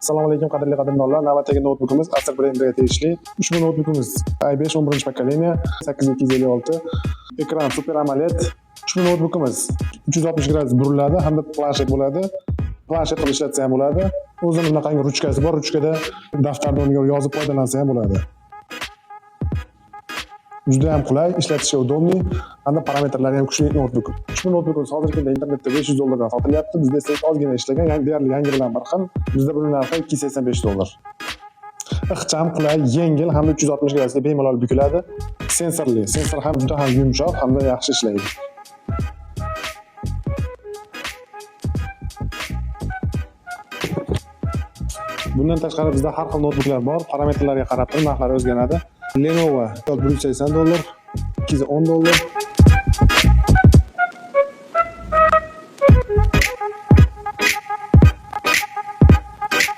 Assalomu alaykum qadrli qadrdonlar. Navbatdagi noutbukimiz Acer brendiga tegishli. Ushbu noutbukimiz i5 11-pokoleniya 8256. Ekran Super AMOLED. Ushbu noutbukimiz 360 gradus buriladi hamda planshet bo'ladi. Planshet qilib ishlatsa ham bo'ladi. O'zini bunaqangi ruchkasi bor. Ruchkada daftarda yozib foydalansa ham bo'ladi. Juda ham qulay, ishlatishga udobniy, hamda parametrlari ham kuchli noutbuk. Ushbu noutbukimiz hozirgi kunda internetda $500 dan sotilyapti. Bizda esa ozgina ishlagan, deyarli yangi bilan bir xil. Bizda buning narxi $285. Ixcham, qulay, yengil hamda 360 gradusga bemalol bukiladi. Sensorli, sensor ham juda ham yumshoq hamda yaxshi ishlaydi. Bundan tashqari bizda har xil noutbuklar bor. Parametrlarga qarab turib narxlari o'zgaradi. Lenovo $180, $210,